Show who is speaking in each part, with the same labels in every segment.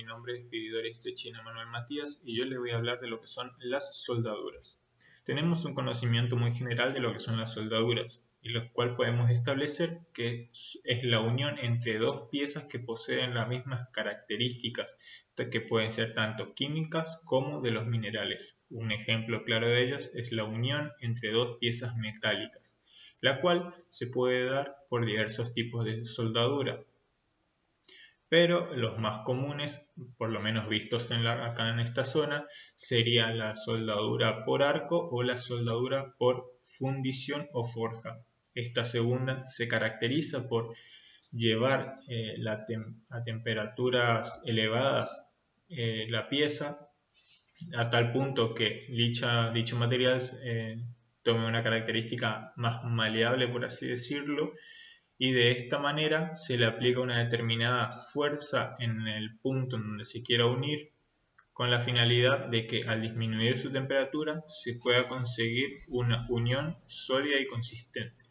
Speaker 1: nombre es Vividores Techina Manuel Matías y yo les voy a hablar de lo que son las soldaduras. Tenemos un conocimiento muy general de lo que son las soldaduras, y lo cual podemos establecer que es la unión entre dos piezas que poseen las mismas características, que pueden ser tanto químicas como de los minerales. Un ejemplo claro de ellos es la unión entre dos piezas metálicas, la cual se puede dar por diversos tipos de soldadura. Pero los más comunes, por lo menos vistos acá en esta zona, sería la soldadura por arco o la soldadura por fundición o forja. Esta segunda se caracteriza por llevar a temperaturas elevadas la pieza a tal punto que dicho material tome una característica más maleable, por así decirlo, y de esta manera se le aplica una determinada fuerza en el punto en donde se quiera unir, con la finalidad de que al disminuir su temperatura se pueda conseguir una unión sólida y consistente.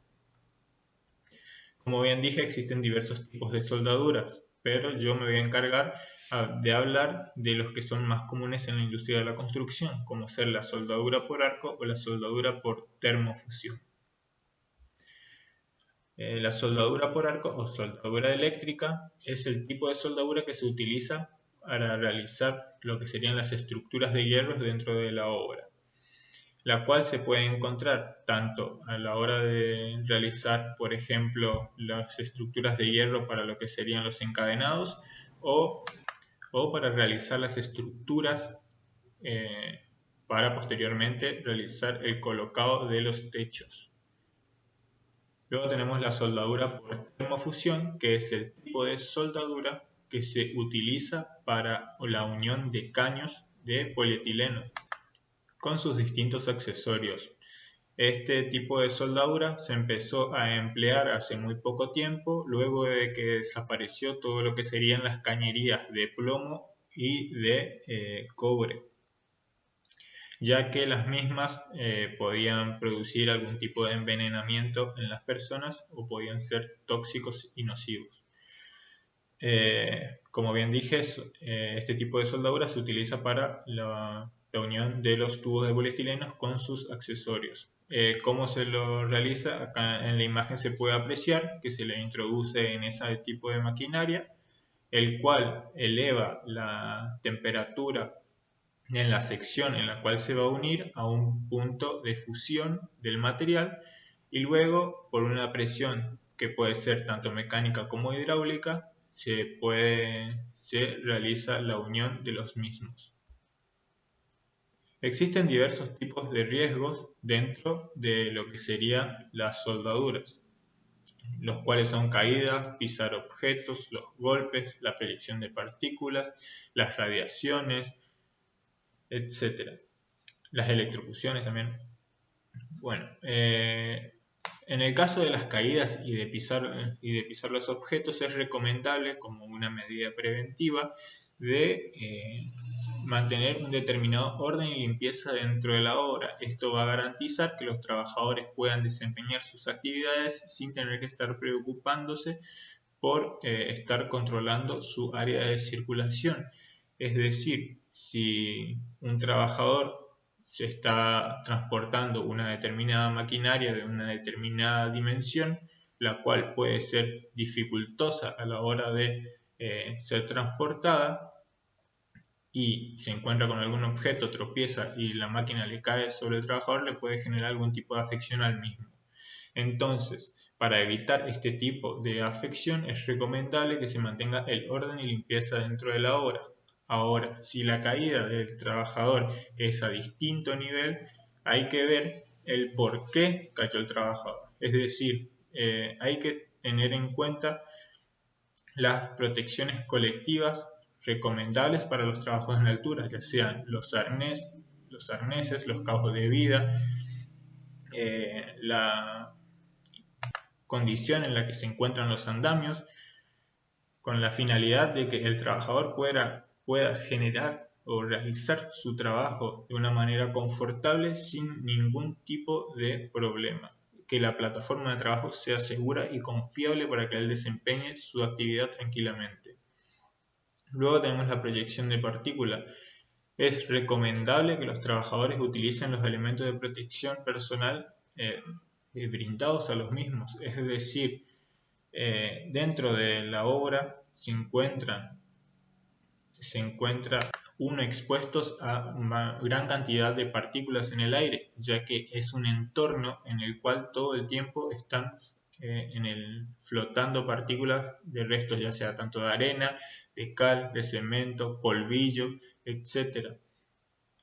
Speaker 1: Como bien dije, existen diversos tipos de soldaduras, pero yo me voy a encargar de hablar de los que son más comunes en la industria de la construcción, como ser la soldadura por arco o la soldadura por termofusión. La soldadura por arco o soldadura eléctrica es el tipo de soldadura que se utiliza para realizar lo que serían las estructuras de hierros dentro de la obra, la cual se puede encontrar tanto a la hora de realizar, por ejemplo, las estructuras de hierro para lo que serían los encadenados o para realizar las estructuras para posteriormente realizar el colocado de los techos. Luego tenemos la soldadura por termofusión, que es el tipo de soldadura que se utiliza para la unión de caños de polietileno con sus distintos accesorios. Este tipo de soldadura se empezó a emplear hace muy poco tiempo, luego de que desapareció todo lo que serían las cañerías de plomo y de cobre, ya que las mismas podían producir algún tipo de envenenamiento en las personas o podían ser tóxicos y nocivos. Como bien dije, este tipo de soldadura se utiliza para la unión de los tubos de poliestireno con sus accesorios. ¿Cómo se lo realiza? Acá en la imagen se puede apreciar que se le introduce en ese tipo de maquinaria, el cual eleva la temperatura en la sección en la cual se va a unir a un punto de fusión del material, y luego por una presión que puede ser tanto mecánica como hidráulica se realiza la unión de los mismos. Existen diversos tipos de riesgos dentro de lo que serían las soldaduras, los cuales son caídas, pisar objetos, los golpes, la proyección de partículas, las radiaciones, etc. Las electrocuciones también. Bueno, en el caso de las caídas y de pisar los objetos, es recomendable como una medida preventiva de mantener un determinado orden y limpieza dentro de la obra. Esto va a garantizar que los trabajadores puedan desempeñar sus actividades sin tener que estar preocupándose por estar controlando su área de circulación. Es decir, si un trabajador se está transportando una determinada maquinaria de una determinada dimensión, la cual puede ser dificultosa a la hora de ser transportada, y se encuentra con algún objeto, tropieza y la máquina le cae sobre el trabajador, le puede generar algún tipo de afección al mismo. Entonces, para evitar este tipo de afección es recomendable que se mantenga el orden y limpieza dentro de la obra. Ahora, si la caída del trabajador es a distinto nivel, hay que ver el por qué cayó el trabajador. Es decir, hay que tener en cuenta las protecciones colectivas recomendables para los trabajos en altura, ya sean los arneses, los cabos de vida, la condición en la que se encuentran los andamios, con la finalidad de que el trabajador pueda generar o realizar su trabajo de una manera confortable sin ningún tipo de problema. Que la plataforma de trabajo sea segura y confiable para que él desempeñe su actividad tranquilamente. Luego tenemos la proyección de partículas. Es recomendable que los trabajadores utilicen los elementos de protección personal brindados a los mismos, es decir, dentro de la obra se encuentra uno expuestos a una gran cantidad de partículas en el aire, ya que es un entorno en el cual todo el tiempo están flotando partículas de restos, ya sea tanto de arena, de cal, de cemento, polvillo, etc.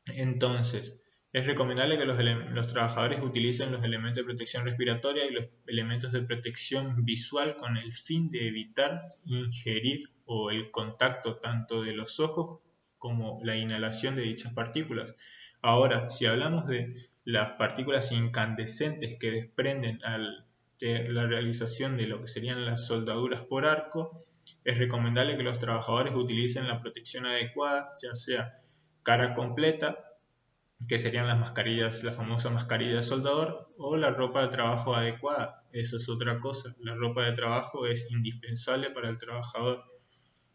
Speaker 1: Entonces, es recomendable que los trabajadores utilicen los elementos de protección respiratoria y los elementos de protección visual con el fin de evitar ingerir o el contacto tanto de los ojos como la inhalación de dichas partículas. Ahora, si hablamos de las partículas incandescentes que desprenden de la realización de lo que serían las soldaduras por arco, es recomendable que los trabajadores utilicen la protección adecuada, ya sea cara completa, que serían las mascarillas, la famosa mascarilla de soldador, o la ropa de trabajo adecuada. Eso es otra cosa. La ropa de trabajo es indispensable para el trabajador.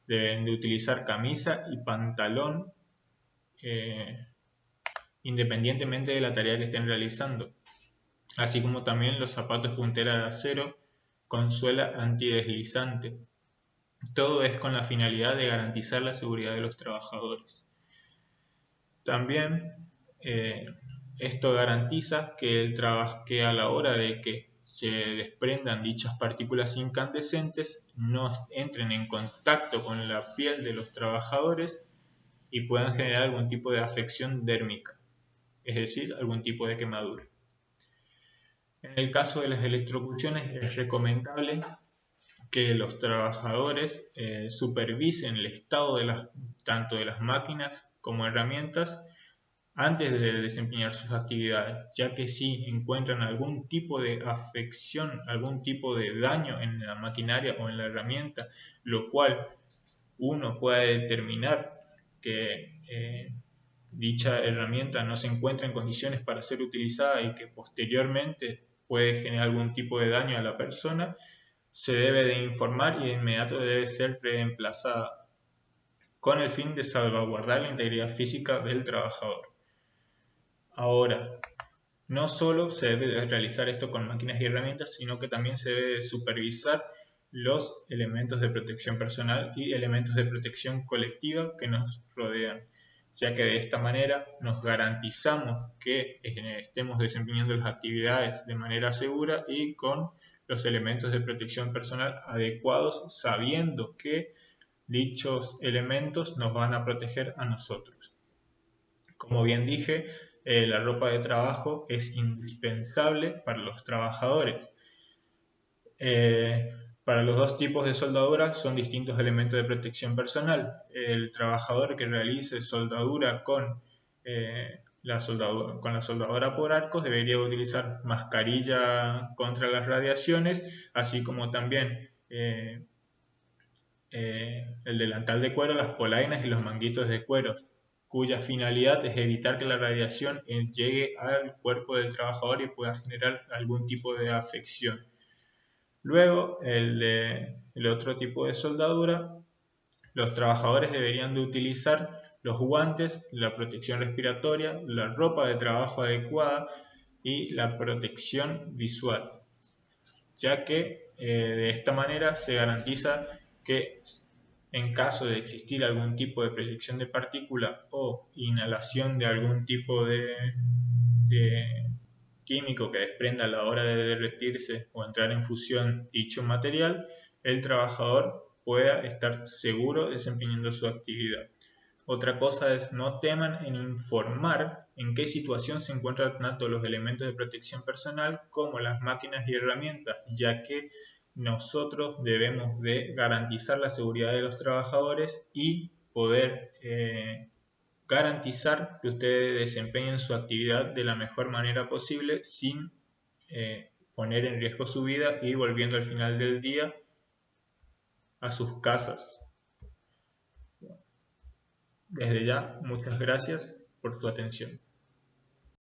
Speaker 1: Deben de utilizar camisa y pantalón independientemente de la tarea que estén realizando, así como también los zapatos puntera de acero con suela antideslizante. Todo es con la finalidad de garantizar la seguridad de los trabajadores. También esto garantiza que a la hora de que se desprendan dichas partículas incandescentes no entren en contacto con la piel de los trabajadores y puedan generar algún tipo de afección dérmica, es decir, algún tipo de quemadura. En el caso de las electrocuciones es recomendable que los trabajadores supervisen el estado tanto de las máquinas como herramientas antes de desempeñar sus actividades, ya que si encuentran algún tipo de afección, algún tipo de daño en la maquinaria o en la herramienta, lo cual uno puede determinar que dicha herramienta no se encuentra en condiciones para ser utilizada y que posteriormente puede generar algún tipo de daño a la persona, se debe de informar y de inmediato debe ser reemplazada con el fin de salvaguardar la integridad física del trabajador. Ahora, no solo se debe realizar esto con máquinas y herramientas, sino que también se debe supervisar los elementos de protección personal y elementos de protección colectiva que nos rodean, ya que de esta manera nos garantizamos que estemos desempeñando las actividades de manera segura y con los elementos de protección personal adecuados, sabiendo que dichos elementos nos van a proteger a nosotros. Como bien dije, la ropa de trabajo es indispensable para los trabajadores. Para los dos tipos de soldadura son distintos elementos de protección personal. El trabajador que realice soldadura con la soldadura por arcos debería utilizar mascarilla contra las radiaciones, así como también el delantal de cuero, las polainas y los manguitos de cuero, cuya finalidad es evitar que la radiación llegue al cuerpo del trabajador y pueda generar algún tipo de afección. Luego, el otro tipo de soldadura, los trabajadores deberían de utilizar los guantes, la protección respiratoria, la ropa de trabajo adecuada y la protección visual, ya que de esta manera se garantiza que en caso de existir algún tipo de proyección de partícula o inhalación de algún tipo de químico que desprenda a la hora de derretirse o entrar en fusión dicho material, el trabajador pueda estar seguro desempeñando su actividad. Otra cosa es no teman en informar en qué situación se encuentran tanto los elementos de protección personal como las máquinas y herramientas, ya que nosotros debemos de garantizar la seguridad de los trabajadores y poder garantizar que ustedes desempeñen su actividad de la mejor manera posible sin poner en riesgo su vida y volviendo al final del día a sus casas. Desde ya, muchas gracias por tu atención.